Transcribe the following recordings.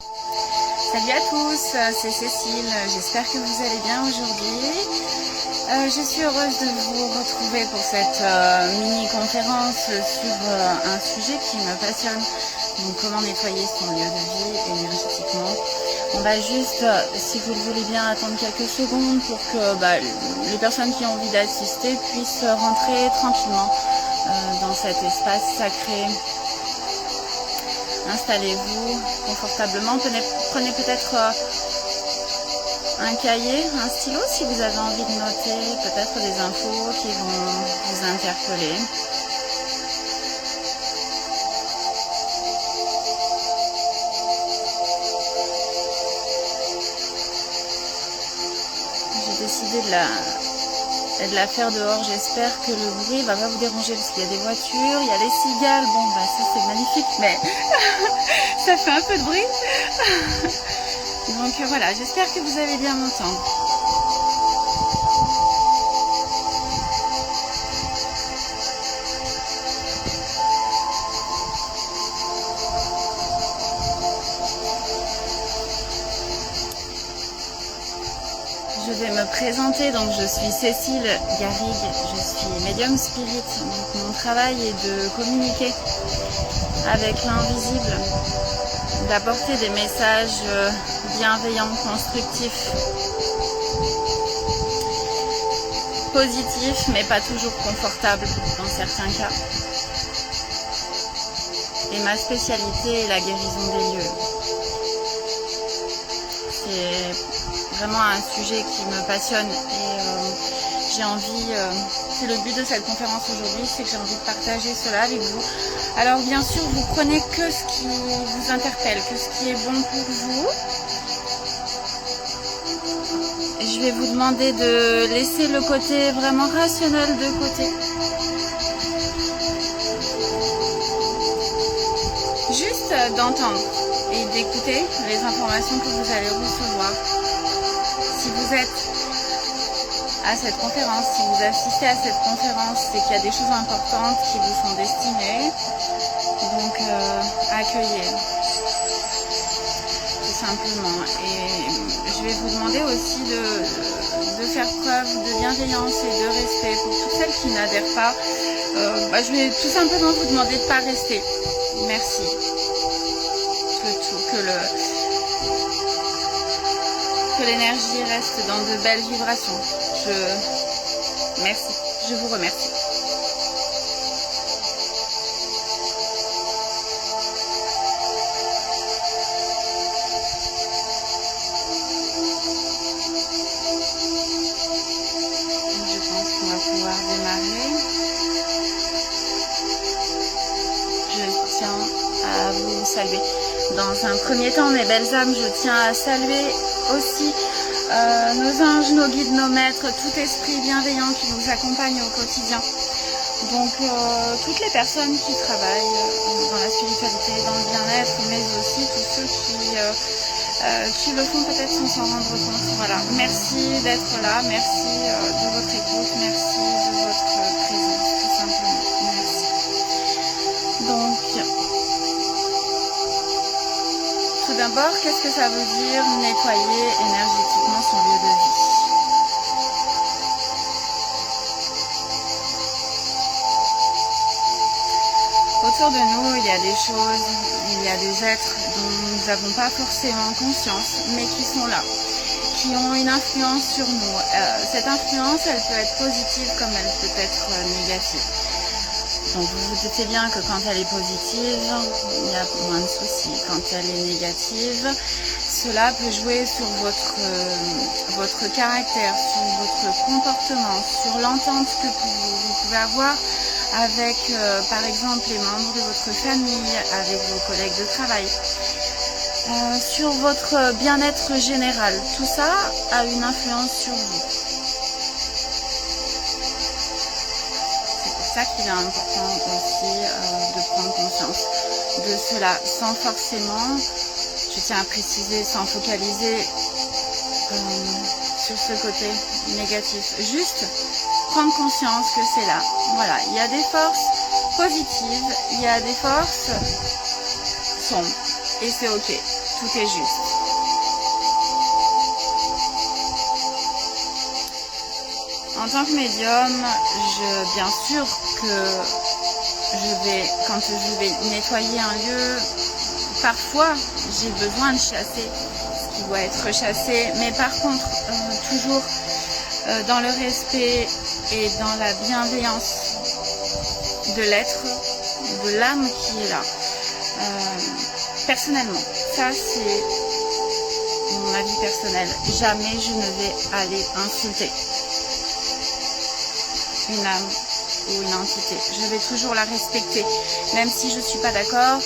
Salut à tous, c'est Cécile, j'espère que vous allez bien aujourd'hui. Je suis heureuse de vous retrouver pour cette mini-conférence sur un sujet qui me passionne. Donc comment nettoyer son lieu de vie énergétiquement. On va juste, si vous le voulez bien, attendre quelques secondes pour que les personnes qui ont envie d'assister puissent rentrer tranquillement dans cet espace sacré. Installez-vous confortablement, prenez peut-être un cahier, un stylo si vous avez envie de noter peut-être des infos qui vont vous interpeller. J'ai décidé de la faire dehors, j'espère que le bruit va pas vous déranger parce qu'il y a des voitures, il y a des cigales, bon ça c'est magnifique mais ça fait un peu de bruit. Donc voilà, j'espère que vous allez bien m'entendre. Je vais me présenter, donc je suis Cécile Garrigue, je suis médium spirit. Donc mon travail est de communiquer avec l'invisible, d'apporter des messages bienveillants, constructifs, positifs, mais pas toujours confortables dans certains cas. Et ma spécialité est la guérison des lieux. C'est vraiment un sujet qui me passionne et j'ai envie, c'est le but de cette conférence aujourd'hui, c'est que j'ai envie de partager cela avec vous. Alors bien sûr, vous prenez que ce qui vous interpelle, que ce qui est bon pour vous. Je vais vous demander de laisser le côté vraiment rationnel de côté. Juste d'entendre et d'écouter les informations que vous allez recevoir. Si vous êtes à cette conférence, si vous assistez à cette conférence, c'est qu'il y a des choses importantes qui vous sont destinées. Donc accueillez tout simplement. Et je vais vous demander aussi de faire preuve de bienveillance et de respect pour toutes celles qui n'adhèrent pas. Je vais tout simplement vous demander de ne pas rester. Merci. Que l'énergie reste dans de belles vibrations. Merci. Je vous remercie. Saluer. Dans un premier temps, mes belles âmes, je tiens à saluer aussi nos anges, nos guides, nos maîtres, tout esprit bienveillant qui nous accompagne au quotidien. Donc toutes les personnes qui travaillent dans la spiritualité, dans le bien-être, mais aussi tous ceux qui le font peut-être sans s'en rendre compte. Voilà, merci d'être là, merci de votre écoute, merci de votre présence, tout simplement. Merci. Donc, tout d'abord, qu'est-ce que ça veut dire nettoyer énergétiquement son lieu de vie? Autour de nous, il y a des choses, il y a des êtres dont nous n'avons pas forcément conscience, mais qui sont là, qui ont une influence sur nous. Cette influence, elle peut être positive comme elle peut être négative. Donc vous vous doutez bien que quand elle est positive, il y a moins de soucis. Quand elle est négative, cela peut jouer sur votre caractère, sur votre comportement, sur l'entente que vous pouvez avoir avec par exemple les membres de votre famille, avec vos collègues de travail, sur votre bien-être général. Tout ça a une influence sur vous. C'est pour ça qu'il est important aussi de prendre conscience de cela, sans forcément, je tiens à préciser, sans focaliser sur ce côté négatif. Juste prendre conscience que c'est là. Voilà, il y a des forces positives, il y a des forces sombres. Et c'est ok. tout est juste. En tant que médium, bien sûr que quand je vais nettoyer un lieu, parfois j'ai besoin de chasser ce qui doit être chassé, mais par contre, toujours dans le respect et dans la bienveillance de l'être, de l'âme qui est là. Personnellement, ça c'est mon avis personnel. Jamais je ne vais aller insulter une âme ou une entité. Je vais toujours la respecter, même si je ne suis pas d'accord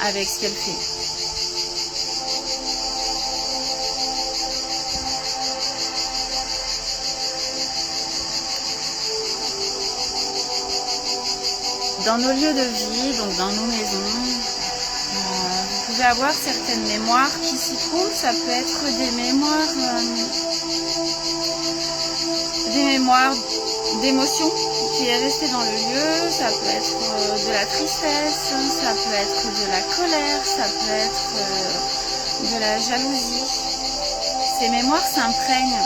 avec ce qu'elle fait. Dans nos lieux de vie, donc dans nos maisons, vous pouvez avoir certaines mémoires qui s'y trouvent. Ça peut être des mémoires d'émotions qui est restée dans le lieu. Ça peut être de la tristesse, ça peut être de la colère, ça peut être de la jalousie. Ces mémoires s'imprègnent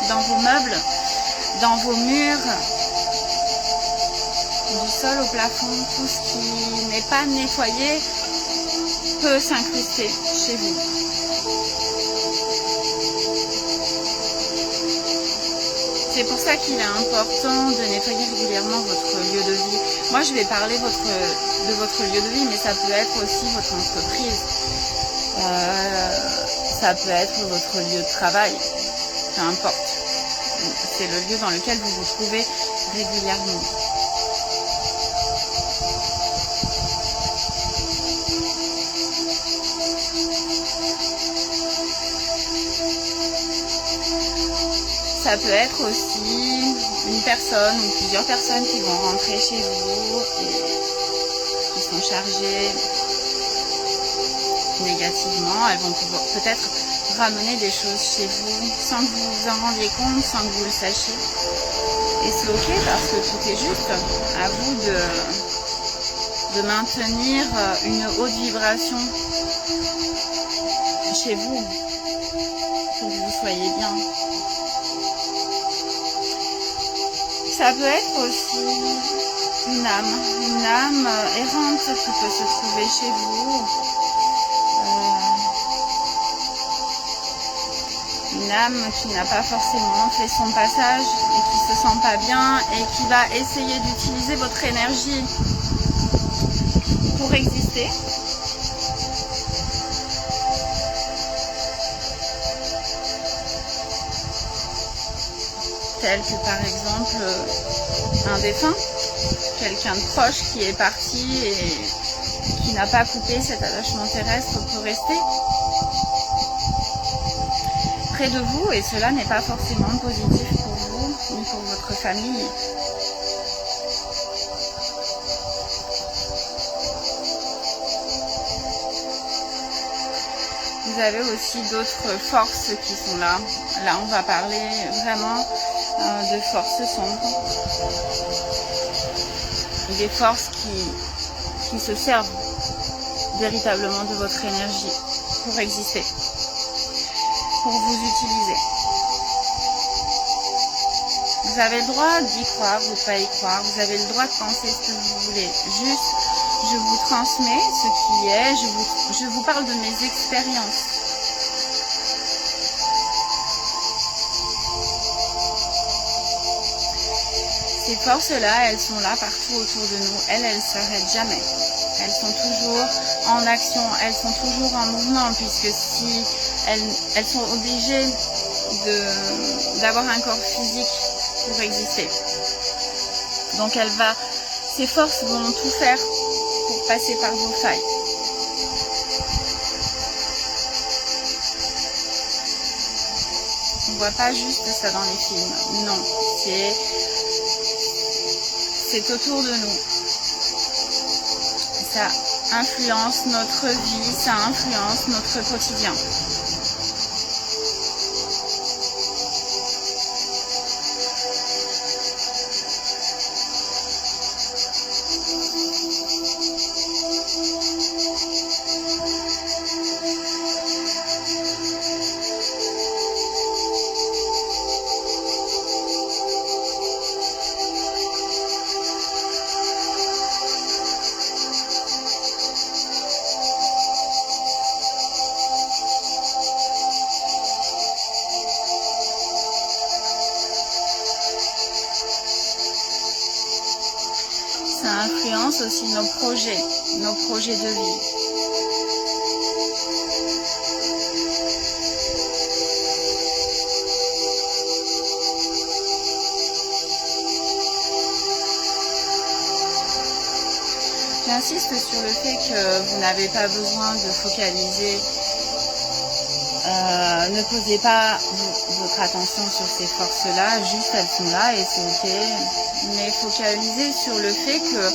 dans vos meubles, dans vos murs, du sol au plafond. Tout ce qui n'est pas nettoyé peut s'incruster chez vous. C'est pour ça qu'il est important de nettoyer régulièrement votre lieu de vie. Moi, je vais parler de votre lieu de vie, mais ça peut être aussi votre entreprise. Ça peut être votre lieu de travail. Peu importe. C'est le lieu dans lequel vous vous trouvez régulièrement. Ça peut être aussi une personne ou plusieurs personnes qui vont rentrer chez vous et qui sont chargées négativement. Elles vont peut-être ramener des choses chez vous sans que vous vous en rendiez compte, sans que vous le sachiez. Et c'est ok parce que tout est juste. À vous de maintenir une haute vibration chez vous pour que vous soyez bien. Ça peut être aussi une âme errante qui peut se trouver chez vous. Une âme qui n'a pas forcément fait son passage et qui se sent pas bien et qui va essayer d'utiliser votre énergie pour exister. Tel que par exemple un défunt, quelqu'un de proche qui est parti et qui n'a pas coupé cet attachement terrestre pour rester près de vous, et cela n'est pas forcément positif pour vous ni pour votre famille. Vous avez aussi d'autres forces qui sont là. Là, on va parler vraiment de forces sombres. Des forces qui se servent véritablement de votre énergie pour exister, pour vous utiliser. Vous avez le droit d'y croire ou de pas y croire. Vous avez le droit de penser ce que vous voulez. Juste, je vous transmets ce qui est. Je vous parle de mes expériences. Ces forces-là, elles sont là partout autour de nous. Elles ne s'arrêtent jamais. Elles sont toujours en action, elles sont toujours en mouvement, puisque si elles sont obligées d'avoir un corps physique pour exister. Donc ces forces vont tout faire pour passer par vos failles. On ne voit pas juste ça dans les films. Non, c'est autour de nous. Ça influence notre vie, ça influence notre quotidien. influence aussi nos projets de vie. J'insiste sur le fait que vous n'avez pas besoin de focaliser, ne posez pas votre attention sur ces forces-là, juste elles sont là et c'est ok, mais focalisez sur le fait que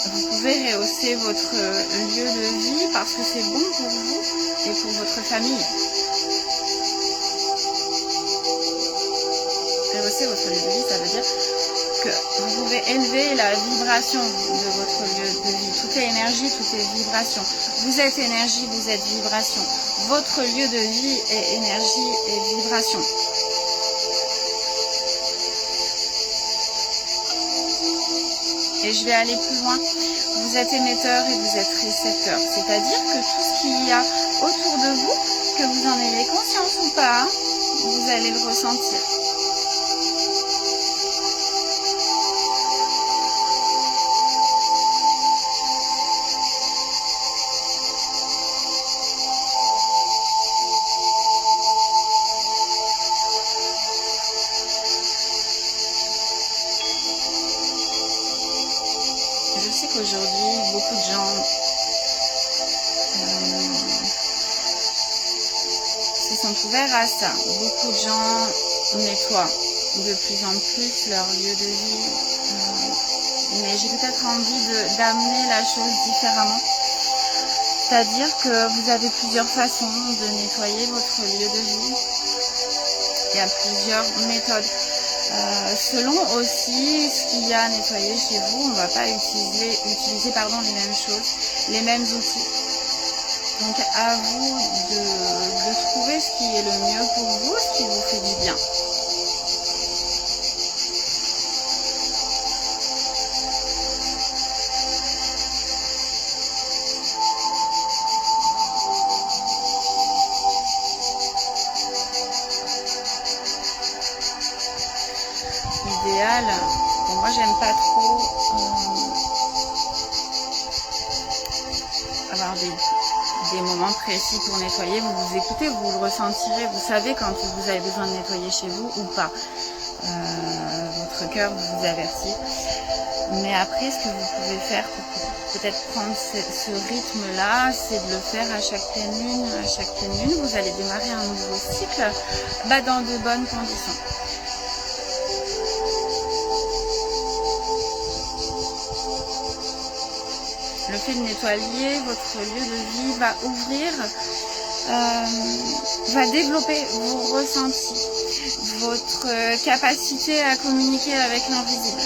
vous pouvez rehausser votre lieu de vie parce que c'est bon pour vous et pour votre famille. Rehausser votre lieu de vie, ça veut dire que vous pouvez élever la vibration de votre lieu de vie. Tout est énergie, tout est vibration. Vous êtes énergie, vous êtes vibration. Votre lieu de vie est énergie et vibration. Et je vais aller plus loin. Vous êtes émetteur et vous êtes récepteur. C'est-à-dire que tout ce qu'il y a autour de vous, que vous en ayez conscience ou pas, vous allez le ressentir. Je sais qu'aujourd'hui, beaucoup de gens se sont ouverts à ça. Beaucoup de gens nettoient de plus en plus leur lieu de vie. Mais j'ai peut-être envie d'amener la chose différemment. C'est-à-dire que vous avez plusieurs façons de nettoyer votre lieu de vie. Il y a plusieurs méthodes. Selon aussi ce qu'il y a à nettoyer chez vous, on ne va pas utiliser les mêmes choses, les mêmes outils. Donc à vous de trouver ce qui est le mieux pour vous, ce qui vous fait du bien. L'idéal, bon, moi j'aime pas trop avoir des moments précis pour nettoyer. Vous vous écoutez, vous le ressentirez, vous savez quand vous avez besoin de nettoyer chez vous ou pas. Votre cœur vous avertit. Mais après, ce que vous pouvez faire pour peut-être prendre ce rythme-là, c'est de le faire à chaque pleine lune. À chaque pleine lune, vous allez démarrer un nouveau cycle dans de bonnes conditions. Le fait de nettoyer votre lieu de vie va ouvrir, va développer vos ressentis, votre capacité à communiquer avec l'invisible.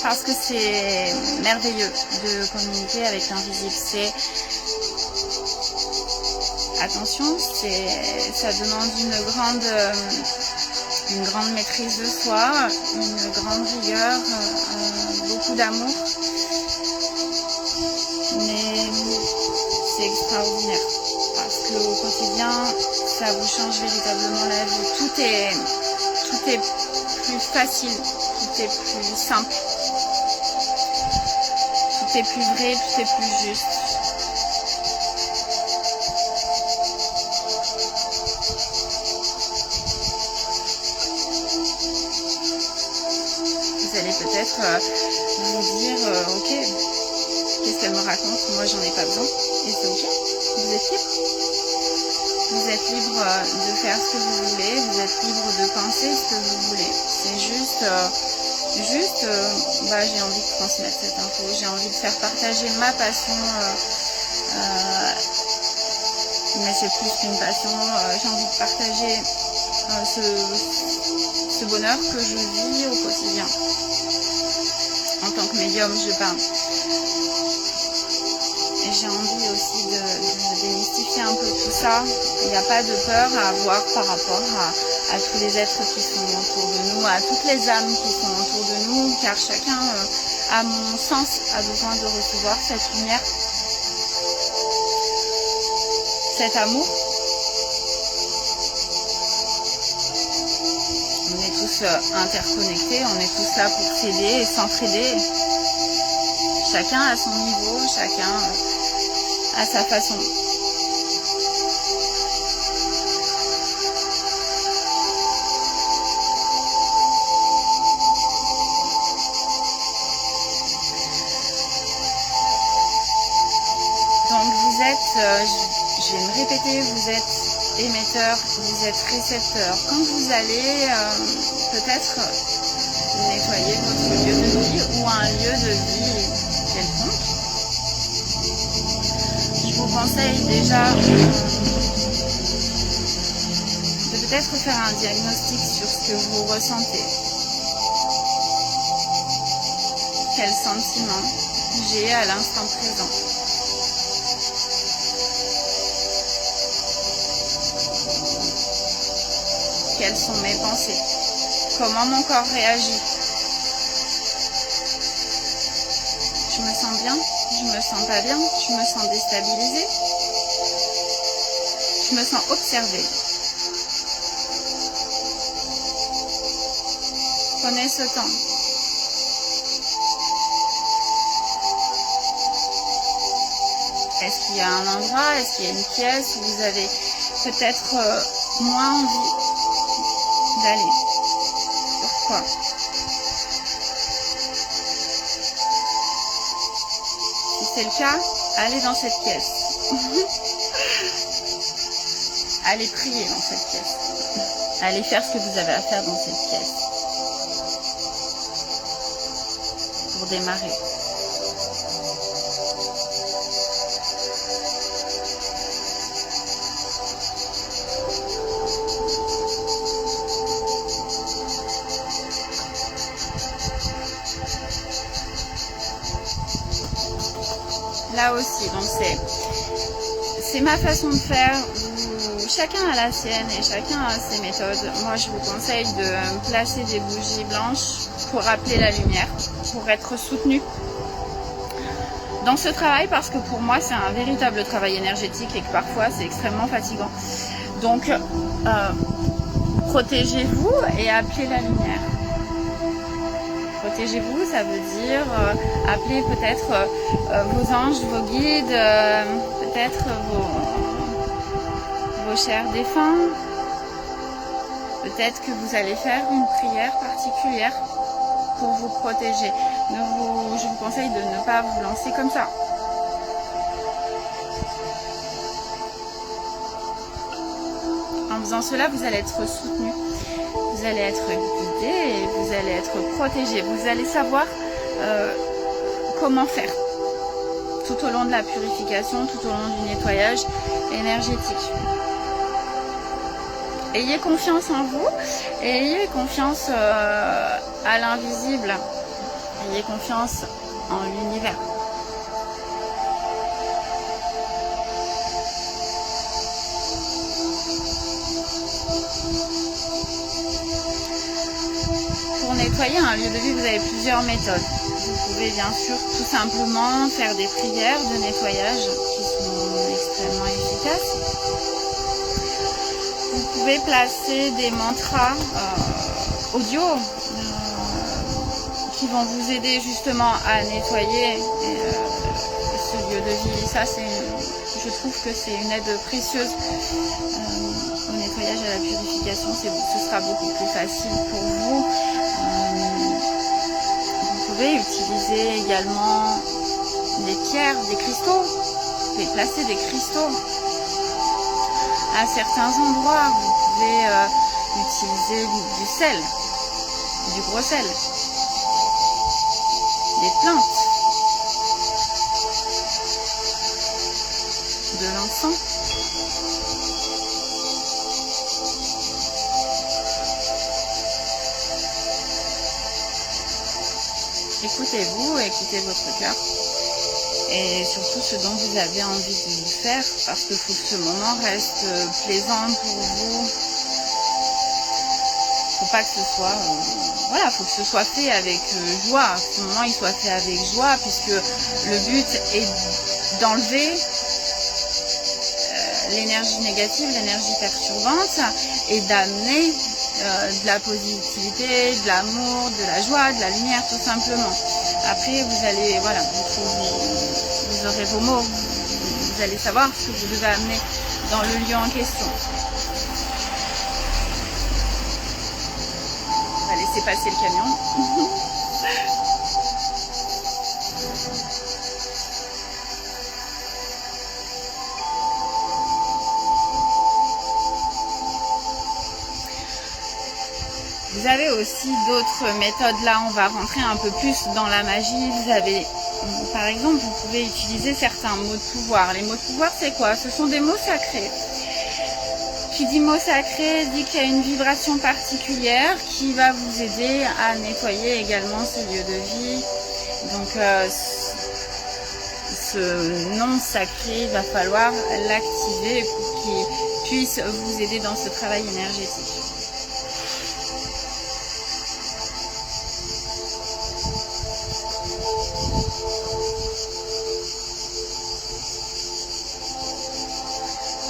Parce que c'est merveilleux de communiquer avec l'invisible. Attention, ça demande une grande maîtrise de soi, une grande rigueur, beaucoup d'amour. Mais c'est extraordinaire parce qu'au quotidien, ça vous change véritablement la vie. Tout est plus facile, tout est plus simple, tout est plus vrai, tout est plus juste. Vous allez peut-être vous dire, ok, qu'est-ce qu'elle me raconte? Moi, j'en ai pas besoin. Et c'est ok. Vous êtes libre. Vous êtes libre de faire ce que vous voulez. Vous êtes libre de penser ce que vous voulez. C'est juste, j'ai envie de transmettre cette info. J'ai envie de faire partager ma passion. Mais c'est plus qu'une passion. J'ai envie de partager ce bonheur que je vis au quotidien. En tant que médium, je parle. Et j'ai envie aussi de démystifier un peu tout ça. Il n'y a pas de peur à avoir par rapport à tous les êtres qui sont autour de nous, à toutes les âmes qui sont autour de nous, car chacun, à mon sens, a besoin de recevoir cette lumière, cet amour. On est tous interconnectés, on est tous là pour s'aider et s'entraider. Chacun à son niveau, chacun à sa façon. Donc vous êtes, je vais me répéter, vous êtes émetteur, vous êtes récepteur. Quand vous allez peut-être nettoyer votre lieu de vie ou un lieu de vie quelconque, je vous conseille déjà de peut-être faire un diagnostic sur ce que vous ressentez. Quel sentiment j'ai à l'instant présent. Quelles sont mes pensées? Comment mon corps réagit? Je me sens bien? Je me sens pas bien? Je me sens déstabilisée? Je me sens observée. Prenez ce temps. Est-ce qu'il y a un endroit, est-ce qu'il y a une pièce où vous avez peut-être moins envie d'aller? Pourquoi? Si c'est le cas, allez dans cette pièce. Allez prier dans cette pièce. Allez faire ce que vous avez à faire dans cette pièce. Pour démarrer. Là aussi, donc c'est ma façon de faire. Chacun a la sienne et chacun a ses méthodes. Moi, je vous conseille de placer des bougies blanches pour appeler la lumière, pour être soutenu dans ce travail, parce que pour moi, c'est un véritable travail énergétique et que parfois, c'est extrêmement fatigant. Donc, protégez-vous et appelez la lumière. Protégez-vous, ça veut dire appeler peut-être vos anges, vos guides, peut-être vos chers défunts. Peut-être que vous allez faire une prière particulière pour vous protéger. Je vous conseille de ne pas vous lancer comme ça. En faisant cela, vous allez être soutenu. Vous allez être guidé et vous allez être protégé. Vous allez savoir comment faire tout au long de la purification, tout au long du nettoyage énergétique. Ayez confiance en vous et ayez confiance à l'invisible. Ayez confiance en l'univers. Pour nettoyer un lieu de vie, vous avez plusieurs méthodes. Vous pouvez bien sûr tout simplement faire des prières de nettoyage qui sont extrêmement efficaces. Vous pouvez placer des mantras audio qui vont vous aider justement à nettoyer ce lieu de vie. Ça, je trouve que c'est une aide précieuse au nettoyage et à la purification. Ce sera beaucoup plus facile pour vous. Vous pouvez utiliser également des pierres, des cristaux. Vous pouvez placer des cristaux à certains endroits. Vous pouvez utiliser du sel, du gros sel, des plantes, de l'encens. Écoutez-vous, écoutez votre cœur et surtout ce dont vous avez envie de faire, parce qu'il faut que ce moment reste plaisant pour vous. Faut pas que ce soit, voilà, faut que ce soit fait avec joie. Que ce moment il soit fait avec joie, puisque le but est d'enlever l'énergie négative, l'énergie perturbante, et d'amener de la positivité, de l'amour, de la joie, de la lumière, tout simplement. Après, vous allez, voilà, vous aurez vos mots, vous allez savoir ce que vous devez amener dans le lieu en question. On va laisser passer le camion. Vous avez aussi d'autres méthodes. Là, on va rentrer un peu plus dans la magie. Vous avez, par exemple, vous pouvez utiliser certains mots de pouvoir. Les mots de pouvoir, c'est quoi? Ce sont des mots sacrés. Qui dit mot sacré dit qu'il y a une vibration particulière qui va vous aider à nettoyer également ce lieu de vie. Donc, ce nom sacré, il va falloir l'activer pour qu'il puisse vous aider dans ce travail énergétique.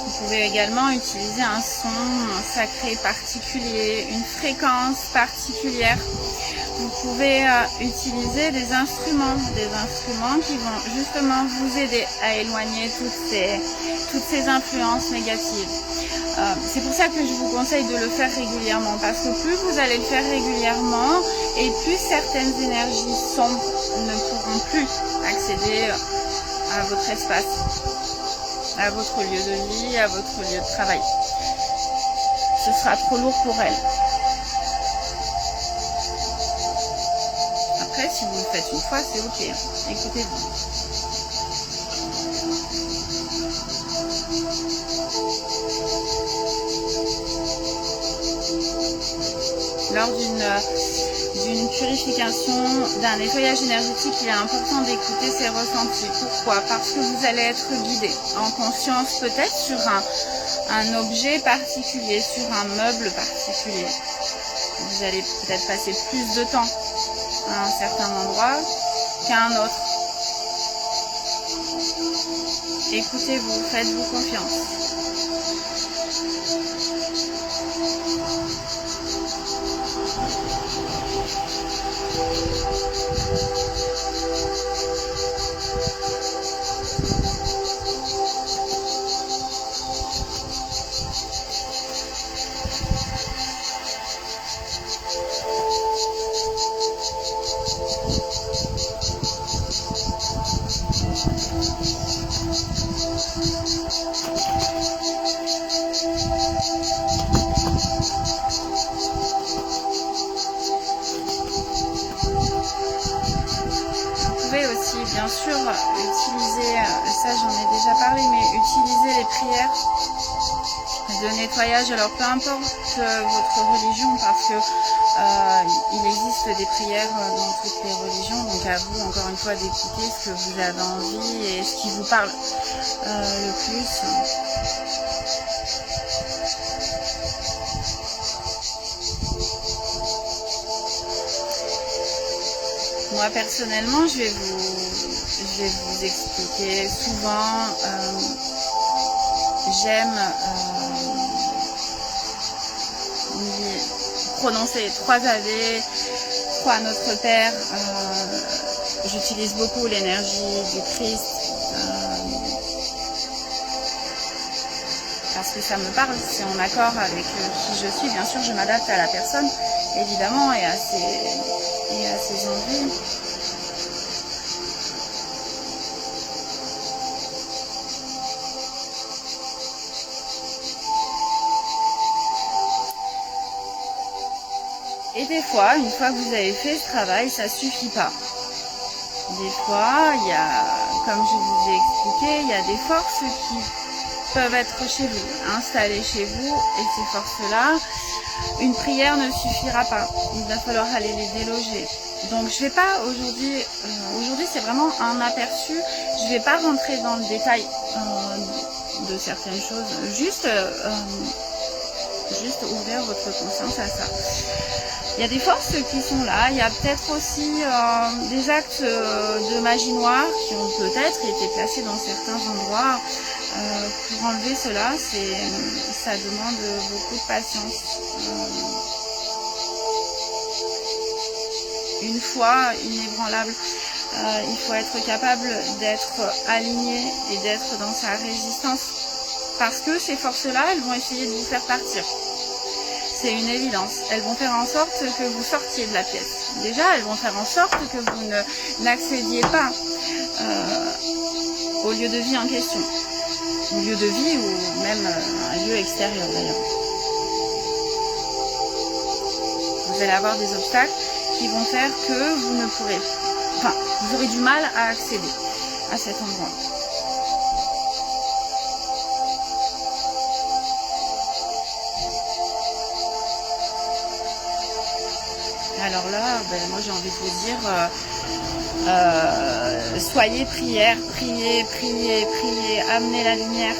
Vous pouvez également utiliser un son sacré particulier, une fréquence particulière. Vous pouvez utiliser des instruments qui vont justement vous aider à éloigner toutes ces influences négatives. C'est pour ça que je vous conseille de le faire régulièrement, parce que plus vous allez le faire régulièrement et plus certaines énergies sombres ne pourront plus accéder à votre espace, à votre lieu de vie, à votre lieu de travail. Ce sera trop lourd pour elles. Après, si vous le faites une fois, c'est ok. Écoutez-vous. Lors d'une purification, d'un nettoyage énergétique, il est important d'écouter ses ressentis. Pourquoi? Parce que vous allez être guidé en conscience peut-être sur un objet particulier, sur un meuble particulier. Vous allez peut-être passer plus de temps à un certain endroit qu'à un autre. Écoutez-vous, faites-vous confiance. Bien sûr, utiliser, ça j'en ai déjà parlé, mais utiliser les prières de nettoyage. Alors peu importe votre religion, parce que il existe des prières dans toutes les religions, donc à vous encore une fois d'écouter ce que vous avez envie et ce qui vous parle le plus. Moi personnellement, je vais vous expliquer. Souvent, j'aime prononcer 3 Ave, 3 Notre Père. J'utilise beaucoup l'énergie du Christ parce que ça me parle, c'est en accord avec qui je suis. Bien sûr, je m'adapte à la personne, évidemment, et à ses envies. Et des fois, une fois que vous avez fait ce travail, ça suffit pas. Des fois, il y a, comme je vous ai expliqué, il y a des forces qui peuvent être chez vous, installées chez vous, et ces forces-là, une prière ne suffira pas. Il va falloir aller les déloger. Donc je vais pas aujourd'hui, c'est vraiment un aperçu. Je vais pas rentrer dans le détail de certaines choses. Juste ouvrir votre conscience à ça. Il y a des forces qui sont là. Il y a peut-être aussi des actes de magie noire qui ont peut-être été placés dans certains endroits. Pour enlever cela, ça demande beaucoup de patience. Une foi inébranlable. il faut être capable d'être aligné et d'être dans sa résistance. Parce que ces forces-là, elles vont essayer de vous faire partir. C'est une évidence. Elles vont faire en sorte que vous sortiez de la pièce. Déjà, elles vont faire en sorte que vous n'accédiez pas au lieu de vie en question. Au lieu de vie ou même un lieu extérieur d'ailleurs. Vous allez avoir des obstacles qui vont faire que vous ne pourrez, enfin, vous aurez du mal à accéder à cet endroit. Alors là, moi j'ai envie de vous dire, soyez prière, priez, priez, priez, amenez la lumière,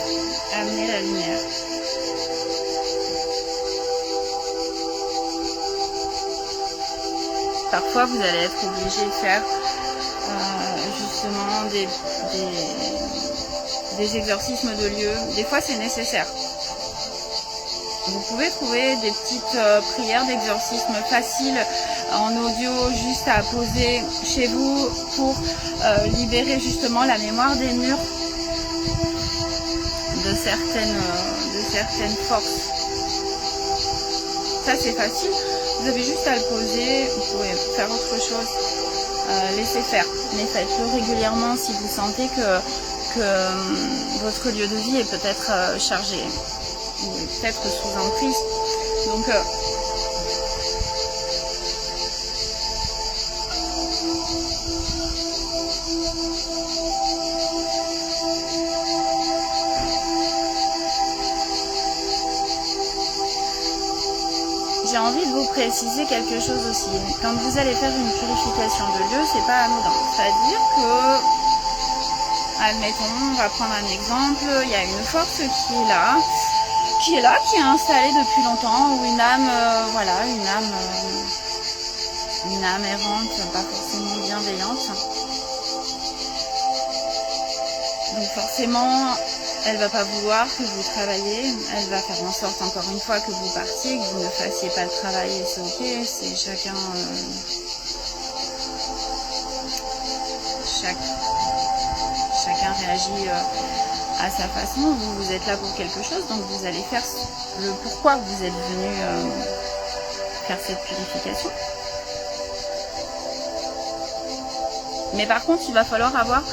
amenez la lumière. Parfois vous allez être obligé de faire justement des exorcismes de lieu. Des fois c'est nécessaire. Vous pouvez trouver des petites prières d'exorcisme faciles en audio juste à poser chez vous pour libérer justement la mémoire des murs de certaines forces. Ça c'est facile, vous avez juste à le poser, vous pouvez faire autre chose, laissez faire, mais faites-le régulièrement si vous sentez que votre lieu de vie est peut-être chargé. Peut-être sous emprise. Donc j'ai envie de vous préciser quelque chose aussi. Quand vous allez faire une purification de lieu, c'est pas anodin. C'est-à-dire que, admettons, on va prendre un exemple, il y a une force qui est qui est installée depuis longtemps, ou une âme, voilà, une âme errante, pas forcément bienveillante. Donc forcément, elle va pas vouloir que vous travailliez, elle va faire en sorte encore une fois que vous partiez, que vous ne fassiez pas le travail, et c'est ok, c'est chacun réagit à sa façon. Vous êtes là pour quelque chose, donc vous allez faire le pourquoi vous êtes venu faire cette purification. Mais par contre, il va falloir avoir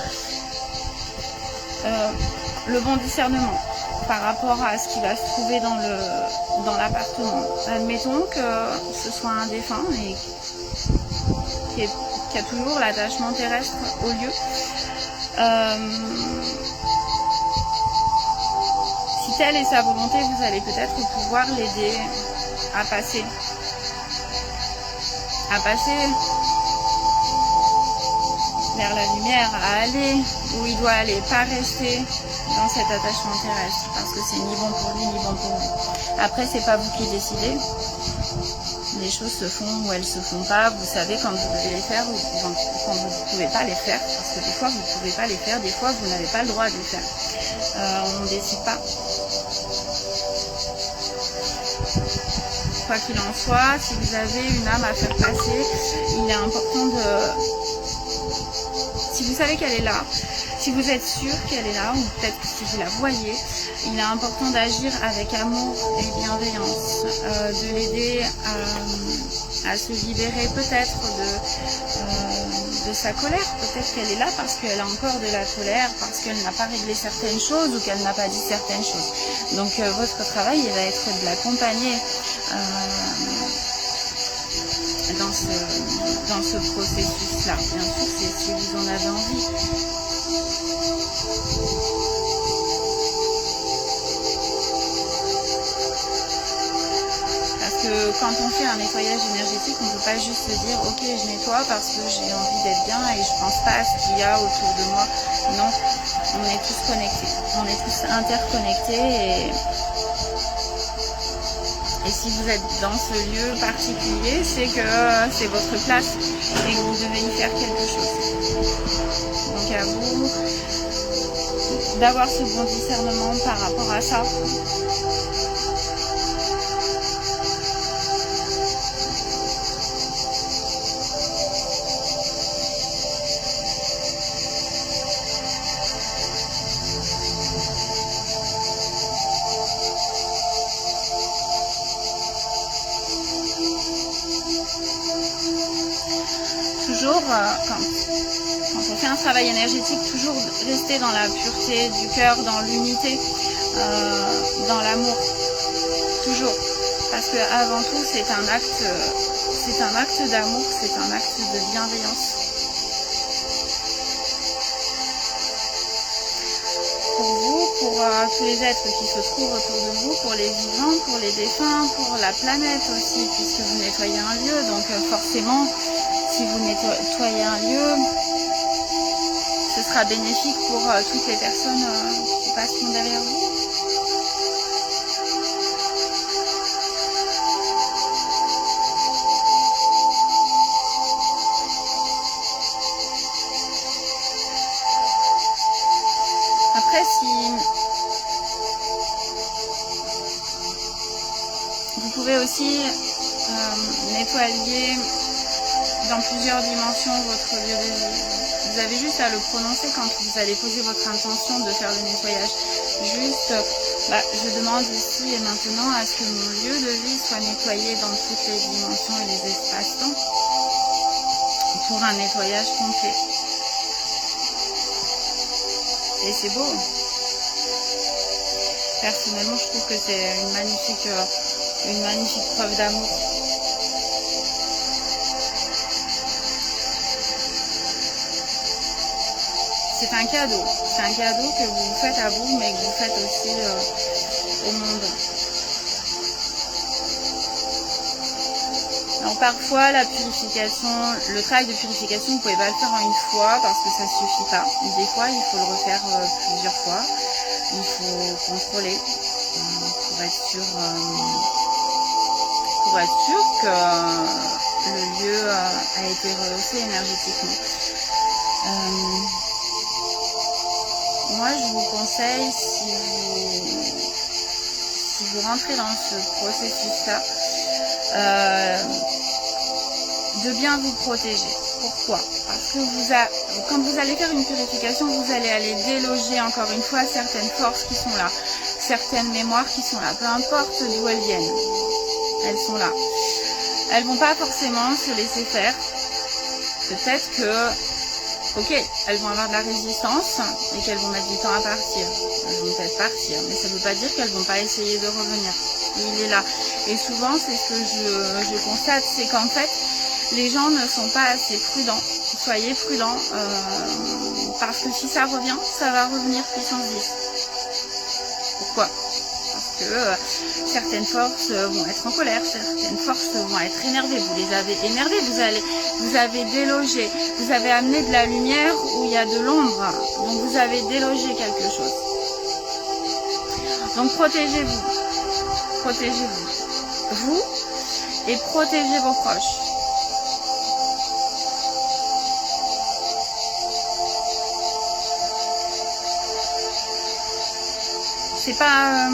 le bon discernement par rapport à ce qui va se trouver dans l'appartement. Admettons que ce soit un défunt et qui a toujours l'attachement terrestre au lieu. Si telle est sa volonté, vous allez peut-être pouvoir l'aider à passer vers la lumière, à aller où il doit aller, pas rester dans cet attachement terrestre, parce que c'est ni bon pour lui, ni bon pour vous. Après, c'est pas vous qui décidez. Les choses se font ou elles se font pas. Vous savez quand vous devez les faire ou quand vous ne pouvez pas les faire, parce que des fois vous ne pouvez pas les faire, des fois vous n'avez pas le droit de les faire. On ne décide pas. Quoi qu'il en soit, si vous avez une âme à faire passer, il est important de... Si vous savez qu'elle est là, si vous êtes sûr qu'elle est là, ou peut-être que si vous la voyez, il est important d'agir avec amour et bienveillance, de l'aider à se libérer peut-être de sa colère. Peut-être qu'elle est là parce qu'elle a encore de la colère, parce qu'elle n'a pas réglé certaines choses ou qu'elle n'a pas dit certaines choses. Donc votre travail, il va être de l'accompagner dans ce processus-là. Bien sûr, c'est si vous en avez envie. Parce que quand on fait un nettoyage énergétique, on ne peut pas juste se dire ok, je nettoie parce que j'ai envie d'être bien et je pense pas à ce qu'il y a autour de moi. Non, on est tous connectés, on est tous interconnectés et si vous êtes dans ce lieu particulier, c'est que c'est votre place et que vous devez y faire quelque chose. Donc à vous d'avoir ce bon discernement par rapport à ça. quand on fait un travail énergétique, toujours rester dans la pureté du cœur, dans l'unité, dans l'amour, toujours. Parce que avant tout, c'est un acte d'amour, c'est un acte de bienveillance. Pour vous, pour tous les êtres qui se trouvent autour de vous, pour les vivants, pour les défunts, pour la planète aussi, puisque vous nettoyez un lieu, donc forcément, si vous nettoyez un lieu, ce sera bénéfique pour toutes les personnes qui passeront derrière vous. Après, si vous pouvez aussi nettoyer dans plusieurs dimensions votre lieu de vie. Vous avez juste à le prononcer quand vous allez poser votre intention de faire le nettoyage. Juste, je demande ici et maintenant à ce que mon lieu de vie soit nettoyé dans toutes les dimensions et les espaces-temps pour un nettoyage complet. Et c'est beau. Personnellement, je trouve que c'est une magnifique preuve d'amour. C'est un cadeau que vous faites à vous, mais que vous faites aussi au monde. Alors parfois, la purification, le travail de purification, vous ne pouvez pas le faire en une fois parce que ça ne suffit pas. Des fois, il faut le refaire plusieurs fois. Il faut contrôler pour être sûr que le lieu a été rehaussé énergétiquement. Moi, je vous conseille, si vous rentrez dans ce processus-là, de bien vous protéger. Pourquoi? Parce que quand vous allez faire une purification, vous allez aller déloger encore une fois certaines forces qui sont là, certaines mémoires qui sont là, peu importe d'où elles viennent, elles sont là. Elles vont pas forcément se laisser faire. Peut-être que ok, elles vont avoir de la résistance et qu'elles vont mettre du temps à partir. Elles vont peut-être partir, mais ça ne veut pas dire qu'elles ne vont pas essayer de revenir. Il est là. Et souvent, c'est ce que je constate, c'est qu'en fait, les gens ne sont pas assez prudents. Soyez prudents, parce que si ça revient, ça va revenir puissance 10. Pourquoi? Parce que certaines forces vont être en colère, certaines forces vont être énervées. Vous les avez énervées, vous avez délogé, vous avez amené de la lumière où il y a de l'ombre. Donc vous avez délogé quelque chose. Donc protégez-vous. Protégez-vous. Vous et protégez vos proches. C'est pas...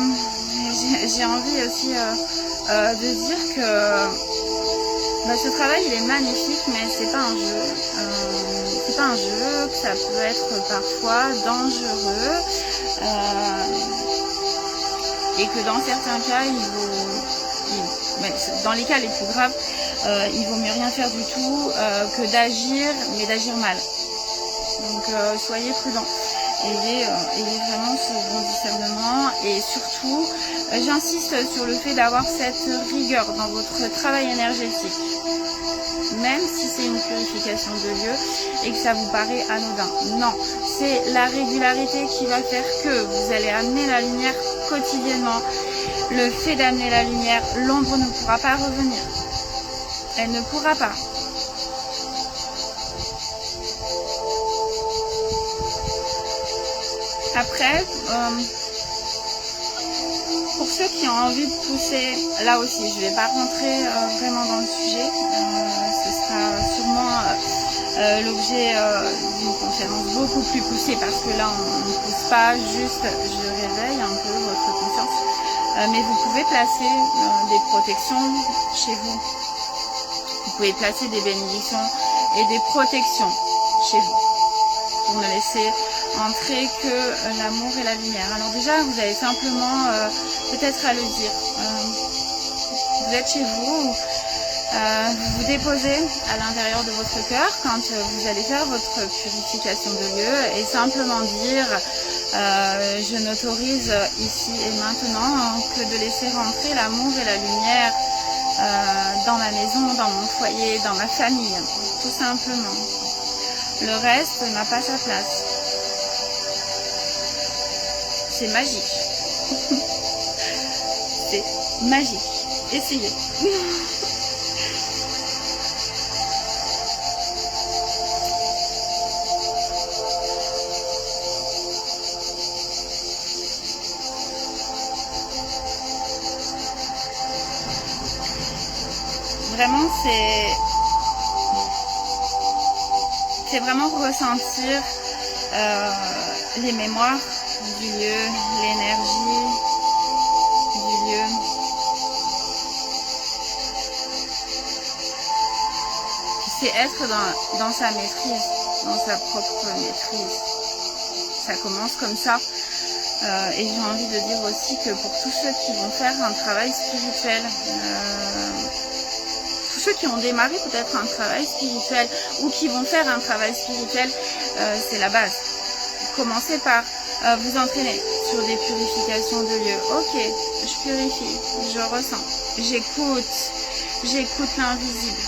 j'ai envie aussi de dire que ce travail il est magnifique, mais c'est pas un jeu. C'est pas un jeu, ça peut être parfois dangereux. Et que dans certains cas, dans les cas les plus graves, il vaut mieux rien faire du tout que d'agir, mais d'agir mal. Donc soyez prudents. Ayez vraiment ce bon discernement et surtout, j'insiste sur le fait d'avoir cette rigueur dans votre travail énergétique. Même si c'est une purification de lieu et que ça vous paraît anodin. Non, c'est la régularité qui va faire que vous allez amener la lumière quotidiennement. Le fait d'amener la lumière, l'ombre ne pourra pas revenir. Elle ne pourra pas. Après, pour ceux qui ont envie de pousser, là aussi, je ne vais pas rentrer vraiment dans le sujet. Ce sera sûrement l'objet d'une conférence beaucoup plus poussée parce que là, on ne pousse pas juste, je réveille un peu votre conscience. Mais vous pouvez placer des protections chez vous. Vous pouvez placer des bénédictions et des protections chez vous pour ne laisser entrer que l'amour et la lumière. Alors déjà, vous avez simplement peut-être à le dire. Vous êtes chez vous, Vous vous déposez à l'intérieur de votre cœur quand vous allez faire votre purification de lieu et simplement dire je n'autorise ici et maintenant que de laisser rentrer l'amour et la lumière dans ma maison, dans mon foyer, dans ma famille, tout simplement. Le reste n'a pas sa place. C'est magique. C'est magique. Essayez. Vraiment, c'est vraiment ressentir les mémoires du lieu, l'énergie du lieu. C'est être dans sa maîtrise, dans sa propre maîtrise. Ça commence comme ça. Et j'ai envie de dire aussi que pour tous ceux qui vont faire un travail spirituel, tous ceux qui ont démarré peut-être un travail spirituel ou qui vont faire un travail spirituel, c'est la base. Commencez par vous entraîner sur des purifications de lieux. Ok, je purifie, je ressens, j'écoute l'invisible,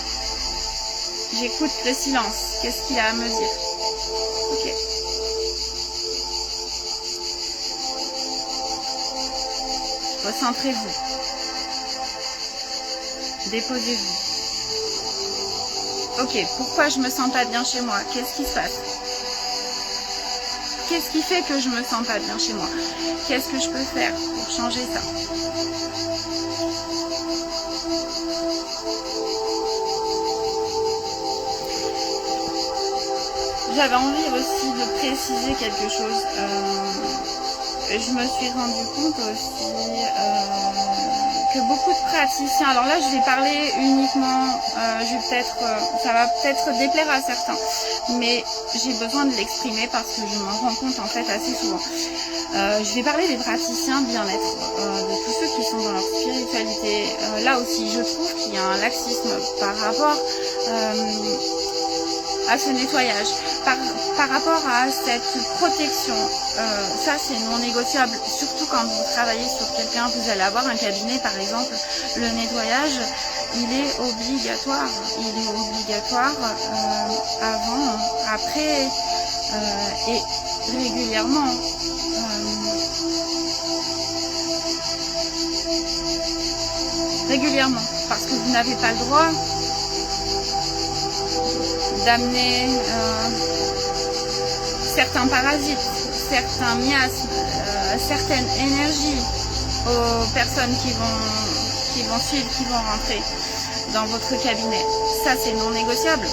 j'écoute le silence, qu'est-ce qu'il a à me dire. Ok. Recentrez-vous, déposez-vous. Ok, pourquoi je me sens pas bien chez moi? Qu'est-ce qui se passe? Qu'est-ce qui fait que je me sens pas bien chez moi? Qu'est-ce que je peux faire pour changer ça? J'avais envie aussi de préciser quelque chose. Je me suis rendu compte aussi que beaucoup de praticiens, alors là je vais parler uniquement, ça va peut-être déplaire à certains, mais j'ai besoin de l'exprimer parce que je m'en rends compte en fait assez souvent. Je vais parler des praticiens bien-être, de tous ceux qui sont dans leur spiritualité. Là aussi je trouve qu'il y a un laxisme par rapport à ce nettoyage, par rapport à cette protection. Ça c'est non négociable, surtout quand vous travaillez sur quelqu'un, vous allez avoir un cabinet par exemple, le nettoyage il est obligatoire, avant, après et régulièrement. Parce que vous n'avez pas le droit d'amener certains parasites, certains miasmes, certaines énergies aux personnes qui vont suivre, qui vont rentrer dans votre cabinet. Ça c'est non négociable.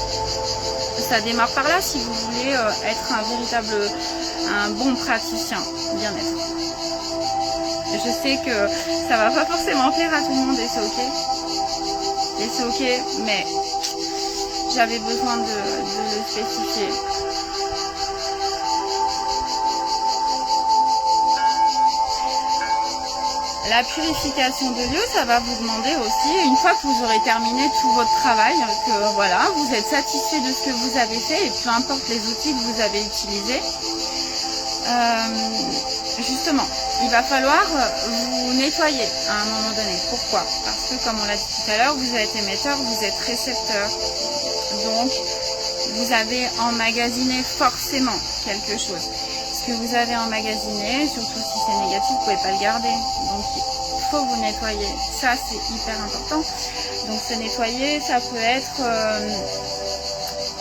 Ça démarre par là si vous voulez être un bon praticien bien-être. Je sais que ça va pas forcément plaire à tout le monde et c'est ok. Mais j'avais besoin de le spécifier. La purification de lieu, ça va vous demander aussi, une fois que vous aurez terminé tout votre travail, que voilà, vous êtes satisfait de ce que vous avez fait, et peu importe les outils que vous avez utilisés, justement, il va falloir vous nettoyer à un moment donné. Pourquoi? Parce que, comme on l'a dit tout à l'heure, vous êtes émetteur, vous êtes récepteur. Donc, vous avez emmagasiné forcément quelque chose. Ce que vous avez emmagasiné, surtout si c'est négatif, vous ne pouvez pas le garder. Donc, il faut vous nettoyer. Ça, c'est hyper important. Donc, se nettoyer, ça peut être,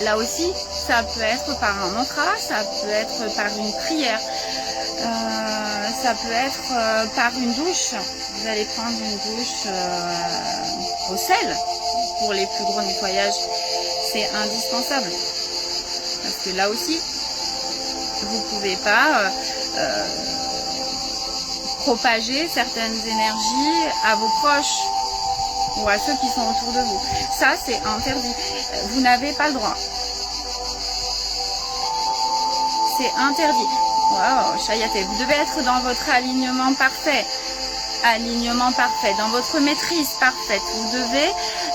là aussi, ça peut être par un mantra, ça peut être par une prière, ça peut être par une douche. Vous allez prendre une douche au sel pour les plus gros nettoyages. C'est indispensable. Parce que là aussi, vous ne pouvez pas propager certaines énergies à vos proches ou à ceux qui sont autour de vous. Ça, c'est interdit. Vous n'avez pas le droit. C'est interdit. Waouh, Chayaté, vous devez être dans votre alignement parfait. Dans votre maîtrise parfaite. Vous devez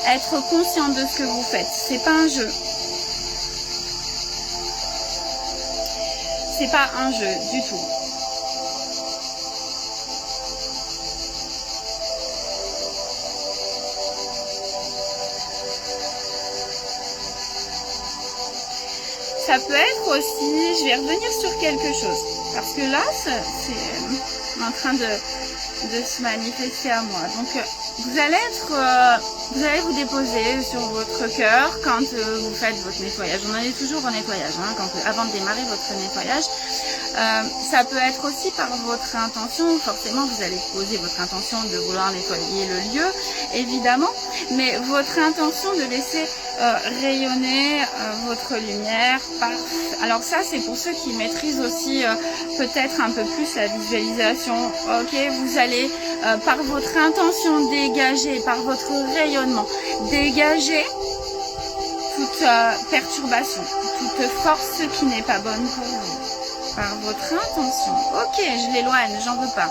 être conscient de ce que vous faites. C'est pas un jeu. C'est pas un jeu du tout. Ça peut être aussi, je vais revenir sur quelque chose, parce que là, c'est en train de se manifester à moi. Donc, vous allez vous déposer sur votre cœur quand vous faites votre nettoyage. On en est toujours au nettoyage, hein, avant de démarrer votre nettoyage. Ça peut être aussi par votre intention, forcément vous allez poser votre intention de vouloir nettoyer le lieu, évidemment, mais votre intention de laisser rayonner votre lumière. Alors ça c'est pour ceux qui maîtrisent aussi peut-être un peu plus la visualisation. Ok, vous allez par votre intention dégager, par votre rayonnement, dégager toute perturbation, toute force qui n'est pas bonne pour vous. Par votre intention. Ok, je l'éloigne, j'en veux pas.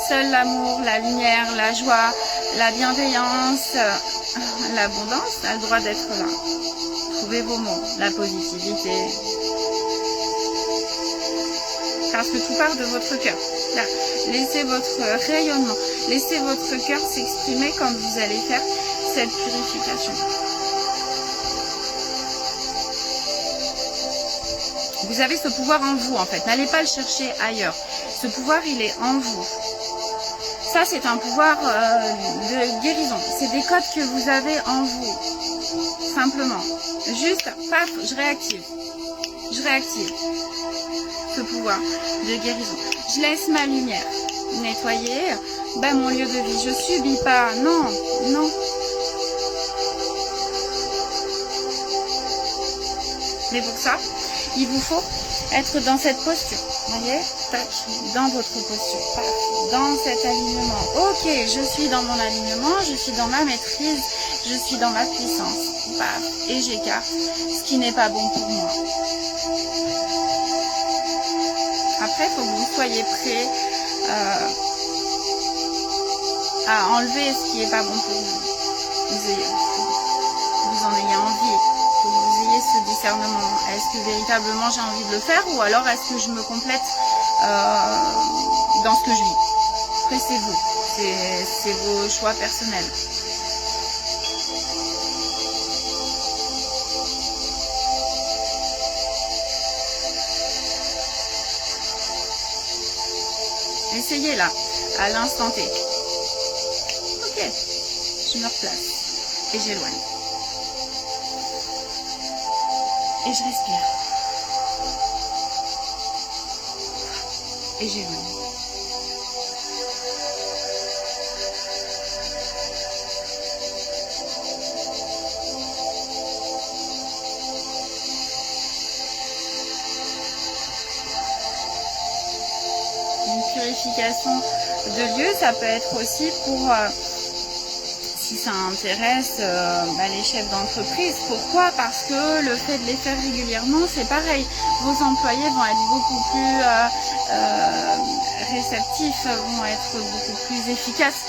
Seul l'amour, la lumière, la joie, la bienveillance, l'abondance a le droit d'être là. Trouvez vos mots, la positivité. Parce que tout part de votre cœur. Là, laissez votre rayonnement, laissez votre cœur s'exprimer quand vous allez faire cette purification. Vous avez ce pouvoir en vous en fait, n'allez pas le chercher ailleurs. Ce pouvoir il est en vous. Ça c'est un pouvoir de guérison, c'est des codes que vous avez en vous. Simplement. Juste, paf, je réactive ce pouvoir de guérison. Je laisse ma lumière nettoyer mon lieu de vie. Je subis pas, non, non. Mais pour ça, il vous faut être dans cette posture, voyez, tac, dans votre posture, paf, dans cet alignement. Ok, je suis dans mon alignement, je suis dans ma maîtrise, je suis dans ma puissance, paf, et j'écarte ce qui n'est pas bon pour moi. Après, il faut que vous soyez prêts à enlever ce qui n'est pas bon pour vous. Vous en ayez envie. Que vous ayez ce discernement. Est-ce que véritablement j'ai envie de le faire ou alors est-ce que je me complète dans ce que je vis? Après c'est vous, c'est vos choix personnels. Essayez là, à l'instant T. Ok, je me replace et j'éloigne. Et je respire. Et j'éloigne. Une purification de lieu, ça peut être aussi pour... si ça intéresse les chefs d'entreprise. Pourquoi? Parce que le fait de les faire régulièrement, c'est pareil. Vos employés vont être beaucoup plus réceptifs, vont être beaucoup plus efficaces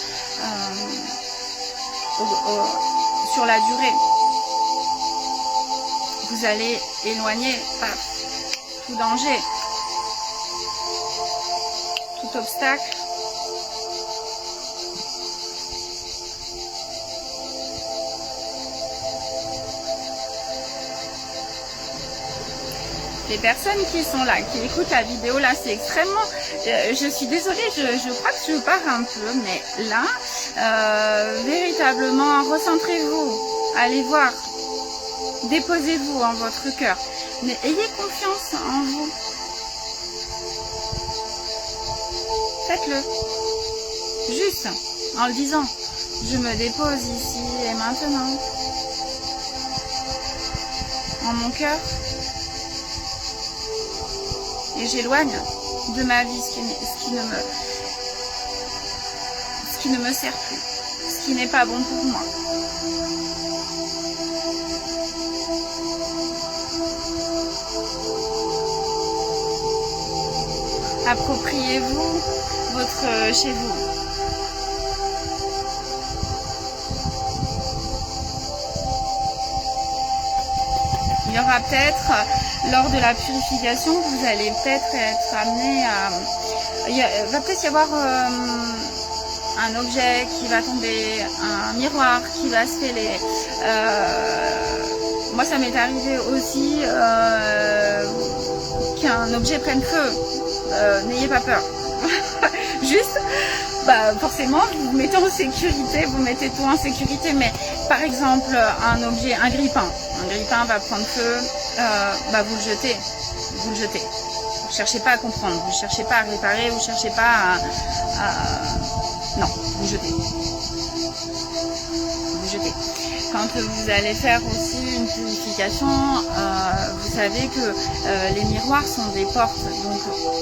sur la durée. Vous allez éloigner tout danger, tout obstacle. Les personnes qui sont là, qui écoutent la vidéo, là, c'est extrêmement... je suis désolée, je crois que je pars un peu, mais là, véritablement, recentrez-vous, allez voir, déposez-vous en votre cœur, mais ayez confiance en vous. Faites-le, juste en le disant, je me dépose ici et maintenant, en mon cœur. Et j'éloigne de ma vie ce qui ne me sert plus, ce qui n'est pas bon pour moi. Appropriez-vous votre chez vous. y aura peut-être, lors de la purification, vous allez peut-être être amené à... Il va peut-être y avoir un objet qui va tomber, un miroir qui va se fêler. Moi, ça m'est arrivé aussi qu'un objet prenne feu. N'ayez pas peur. Juste, forcément, vous vous mettez en sécurité, vous mettez tout en sécurité. Mais par exemple, un objet, un grille-pain va prendre feu, vous le jetez. Vous le jetez. Vous ne cherchez pas à comprendre, vous ne cherchez pas à réparer, vous ne cherchez pas non, vous jetez. Vous jetez. Quand vous allez faire aussi une purification, vous savez que les miroirs sont des portes. Donc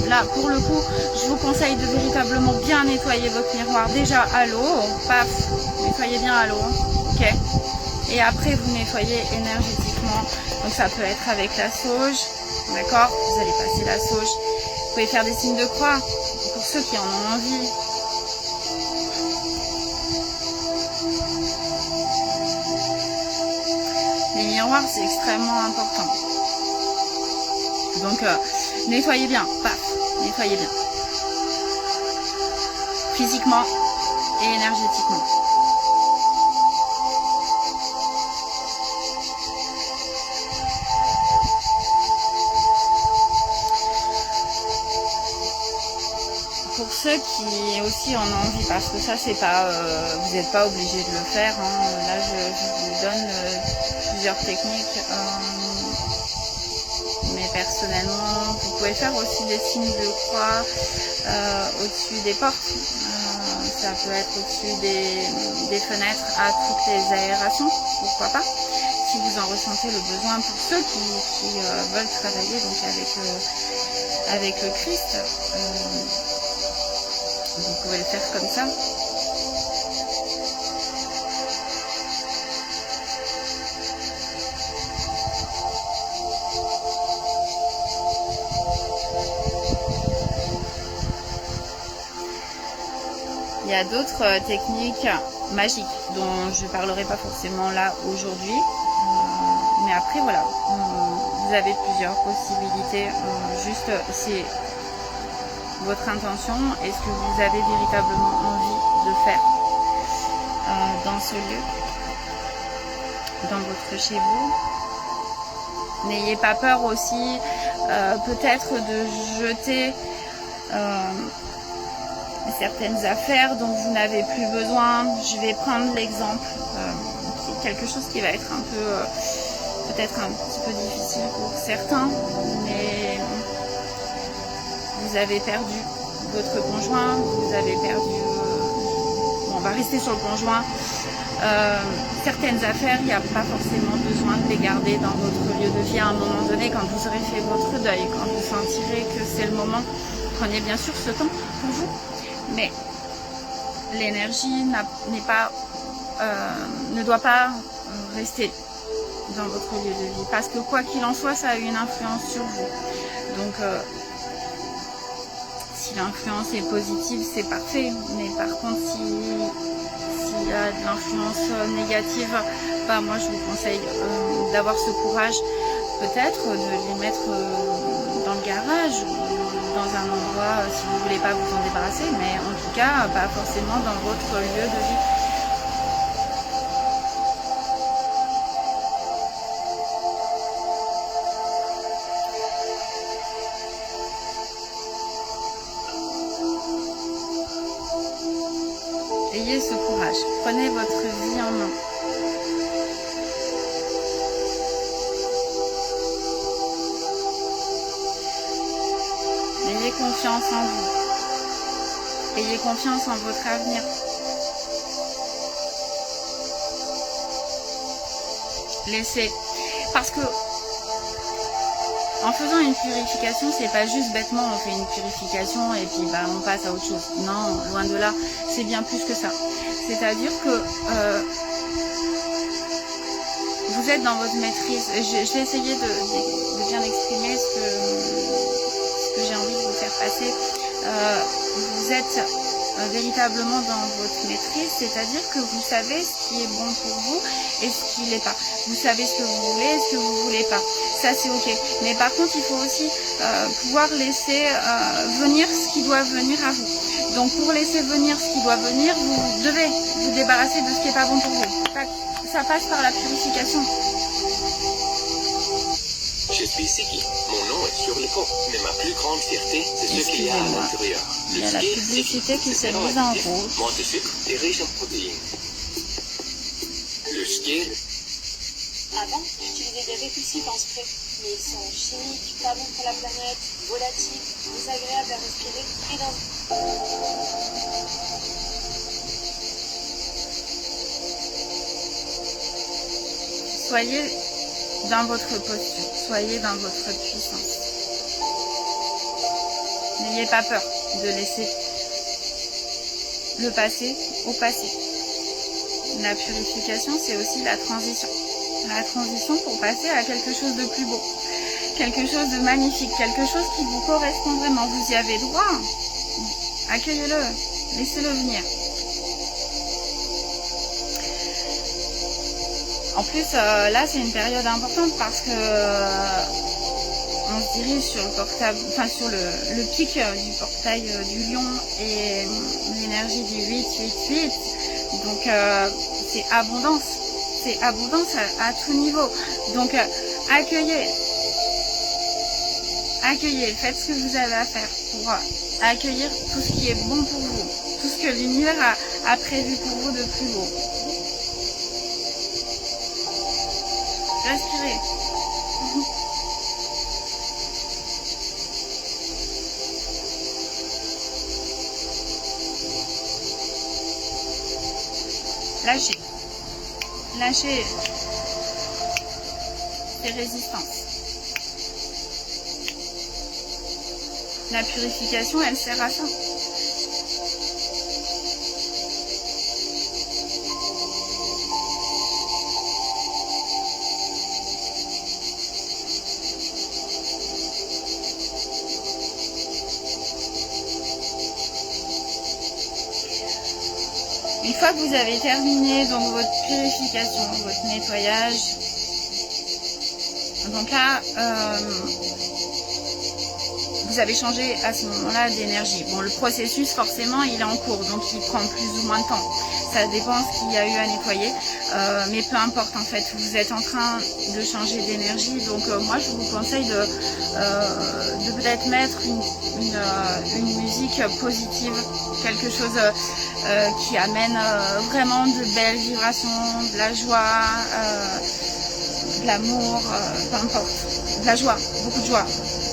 là, pour le coup, je vous conseille de véritablement bien nettoyer votre miroir. Déjà à l'eau, paf, nettoyez bien à l'eau, ok. Et après, vous nettoyez énergétiquement. Donc ça peut être avec la sauge, d'accord. Vous allez passer la sauge. Vous pouvez faire des signes de croix pour ceux qui en ont envie. Les miroirs, c'est extrêmement important. Donc, nettoyez bien, paf, nettoyez bien. Physiquement et énergétiquement. Pour ceux qui aussi en ont envie, parce que ça, c'est pas, vous n'êtes pas obligé de le faire. Hein. Là, je vous donne plusieurs techniques. Mais personnellement, vous pouvez faire aussi des signes de croix au-dessus des portes. Ça peut être au-dessus des fenêtres à toutes les aérations, pourquoi pas. Si vous en ressentez le besoin, pour ceux qui veulent travailler donc avec le Christ, vous pouvez le faire comme ça. Il y a d'autres techniques magiques dont je ne parlerai pas forcément là aujourd'hui. Mais après, voilà, vous avez plusieurs possibilités. Juste, c'est votre intention et ce que vous avez véritablement envie de faire dans ce lieu, dans votre chez vous. N'ayez pas peur aussi peut-être de jeter certaines affaires dont vous n'avez plus besoin. Je vais prendre l'exemple, quelque chose qui va être un peu, peut-être un petit peu difficile pour certains, mais vous avez perdu votre conjoint, vous avez perdu, on va rester sur le conjoint, certaines affaires, il n'y a pas forcément besoin de les garder dans votre lieu de vie à un moment donné. Quand vous aurez fait votre deuil, quand vous sentirez que c'est le moment, prenez bien sûr ce temps pour vous. Mais l'énergie ne doit pas rester dans votre lieu de vie. Parce que quoi qu'il en soit, ça a une influence sur vous. Donc, si l'influence est positive, c'est parfait. Mais par contre, s'il y a de l'influence négative, moi je vous conseille d'avoir ce courage, peut-être de les mettre dans le garage, dans un endroit, si vous ne voulez pas vous en débarrasser, mais en tout cas, pas forcément dans votre lieu de vie. Ayez ce courage, prenez votre vie en main. Ayez confiance en vous. Ayez confiance en votre avenir. Laissez. Parce que en faisant une purification, c'est pas juste bêtement on fait une purification et puis on passe à autre chose. Non, loin de là, c'est bien plus que ça. C'est-à-dire que vous êtes dans votre maîtrise. Je vais essayer de bien exprimer ce que j'ai envie de vous faire passer. Vous êtes véritablement dans votre maîtrise, c'est-à-dire que vous savez ce qui est bon pour vous et ce qui l'est pas. Vous savez ce que vous voulez et ce que vous voulez pas. Ça c'est ok. Mais par contre, il faut aussi pouvoir laisser venir ce qui doit venir à vous. Donc pour laisser venir ce qui doit venir, vous devez vous débarrasser de ce qui n'est pas bon pour vous. Ça passe par la purification. Je suis Siki. Mon nom est sur l'écran, mais ma plus grande fierté, c'est ce qu'il y a à l'intérieur. Il y a la publicité qui s'est mise en rouge. Moins de sucre et riche en protéines. Le skill. Avant, j'utilisais des répulsifs en spray, mais ils sont chimiques, pas bons pour la planète, volatiles, désagréables à respirer et Soyez dans votre posture, soyez dans votre puissance. N'ayez pas peur de laisser le passé au passé. La purification, c'est aussi la transition. La transition pour passer à quelque chose de plus beau, quelque chose de magnifique, quelque chose qui vous correspond vraiment. Vous y avez droit. Accueillez-le, laissez-le venir. En plus, là, c'est une période importante parce que on se dirige sur le portable, enfin sur le pic du portail du lion et l'énergie du 8-8-8. Donc, c'est abondance à tout niveau. Donc, accueillez, faites ce que vous avez à faire pour accueillir tout ce qui est bon pour vous, tout ce que l'univers a prévu pour vous de plus beau. Respirez. Lâchez. Lâchez ces résistances. La purification, elle sert à ça. Une fois que vous avez terminé donc votre purification, votre nettoyage, donc là, vous avez changé à ce moment-là d'énergie. Bon, le processus, forcément, il est en cours, donc il prend plus ou moins de temps. Ça dépend ce qu'il y a eu à nettoyer, mais peu importe en fait, vous êtes en train de changer d'énergie, donc moi je vous conseille de peut-être mettre une musique positive, quelque chose qui amène vraiment de belles vibrations, de la joie, de l'amour, peu importe, de la joie, beaucoup de joie.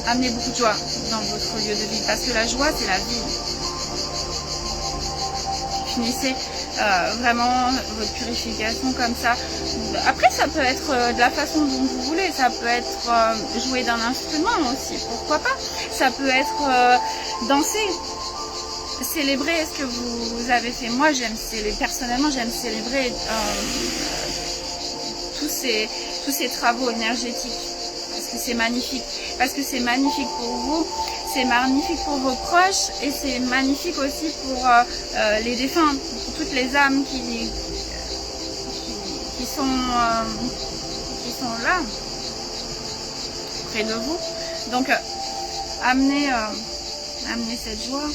Amenez beaucoup de joie dans votre lieu de vie, parce que la joie c'est la vie. Finissez vraiment votre purification comme ça. Après ça peut être de la façon dont vous voulez, ça peut être jouer d'un instrument aussi, pourquoi pas. Ça peut être danser, célébrer ce que vous avez fait. Moi personnellement j'aime célébrer tous ces travaux énergétiques, parce que c'est magnifique. Parce que c'est magnifique pour vous, c'est magnifique pour vos proches et c'est magnifique aussi pour les défunts, pour toutes les âmes qui sont là, près de vous. Donc, amenez cette joie.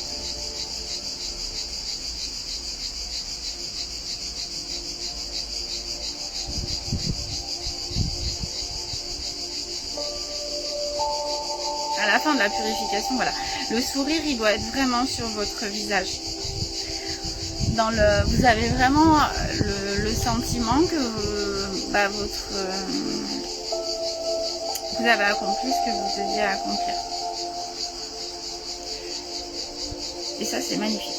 À la fin de la purification, voilà, le sourire il doit être vraiment sur votre visage. Vous avez vraiment le sentiment que vous avez accompli ce que vous deviez accomplir. Et ça c'est magnifique.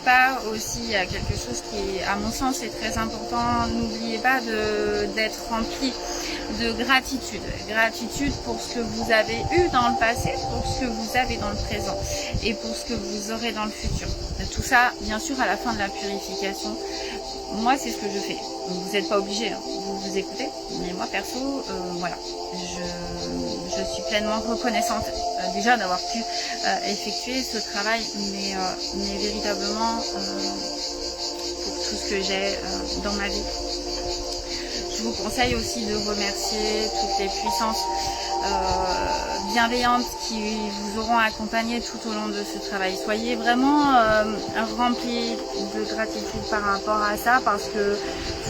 pas aussi, il y a quelque chose qui, à mon sens, est très important. N'oubliez pas d'être rempli de gratitude. Gratitude pour ce que vous avez eu dans le passé, pour ce que vous avez dans le présent et pour ce que vous aurez dans le futur. Tout ça, bien sûr, à la fin de la purification, moi, c'est ce que je fais. Vous n'êtes pas obligé, hein, vous écoutez, mais moi, perso, voilà, je suis pleinement reconnaissante déjà d'avoir pu effectuer ce travail, mais véritablement pour tout ce que j'ai dans ma vie. Je vous conseille aussi de remercier toutes les puissances bienveillantes qui vous auront accompagné tout au long de ce travail. Soyez vraiment remplis de gratitude par rapport à ça, parce que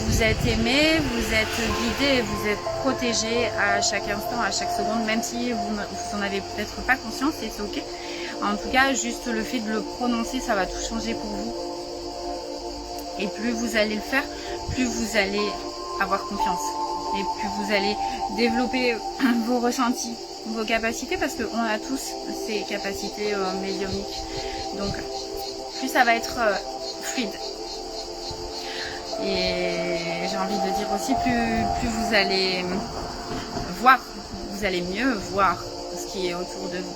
vous êtes aimés, vous êtes guidés, vous êtes protégés à chaque instant, à chaque seconde, même si vous n'en avez peut-être pas conscience, et c'est ok. En tout cas, juste le fait de le prononcer, ça va tout changer pour vous. Et plus vous allez le faire, plus vous allez avoir confiance. Et plus vous allez développer vos ressentis, vos capacités, parce qu'on a tous ces capacités médiumniques. Donc, plus ça va être fluide. Et j'ai envie de dire aussi, plus vous allez voir, vous allez mieux voir ce qui est autour de vous.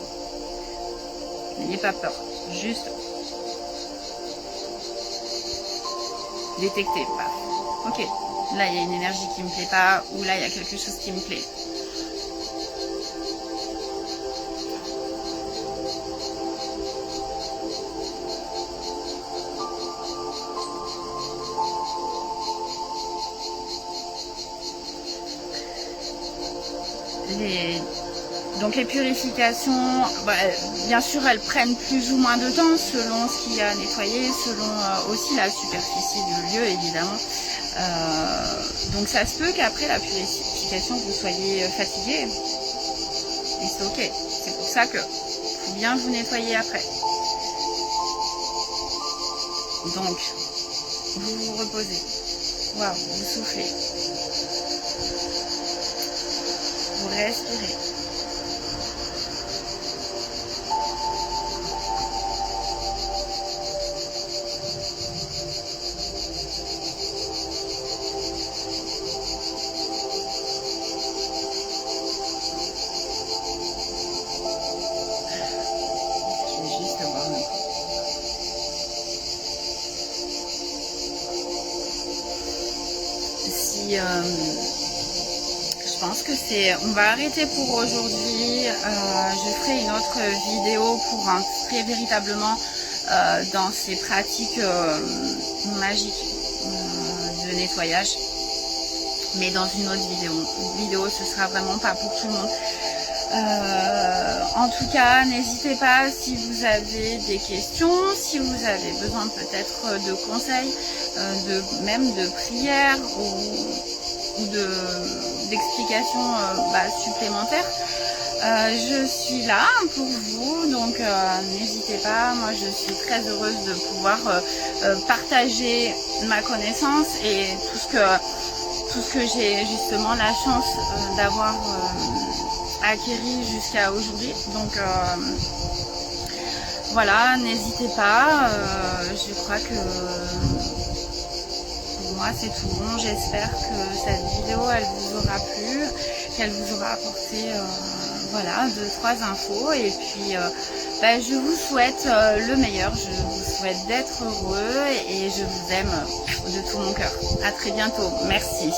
N'ayez pas peur, juste détectez. Ok, là il y a une énergie qui me plaît pas, ou là il y a quelque chose qui me plaît. Donc les purifications, bien sûr, elles prennent plus ou moins de temps selon ce qu'il y a à nettoyer, selon aussi la superficie du lieu, évidemment. Donc ça se peut qu'après la purification, vous soyez fatigué. Et c'est ok. C'est pour ça que faut bien vous nettoyer après. Donc, vous vous reposez. Waouh, vous soufflez. Vous respirez. Je pense que on va arrêter pour aujourd'hui. Je ferai une autre vidéo pour entrer véritablement dans ces pratiques magiques de nettoyage, mais dans une autre vidéo. Ce sera vraiment pas pour tout le monde. En tout cas, n'hésitez pas si vous avez des questions, si vous avez besoin peut-être de conseils, même de prières ou d'explications supplémentaires. Je suis là pour vous, donc n'hésitez pas. Moi, je suis très heureuse de pouvoir partager ma connaissance et tout ce que j'ai justement la chance d'avoir acquéri jusqu'à aujourd'hui. Donc voilà, n'hésitez pas. Je crois que pour moi c'est tout bon. J'espère que cette vidéo elle vous aura plu, qu'elle vous aura apporté voilà, 2-3 infos. Et puis je vous souhaite le meilleur. Je vous souhaite d'être heureux et je vous aime de tout mon cœur. À très bientôt. Merci.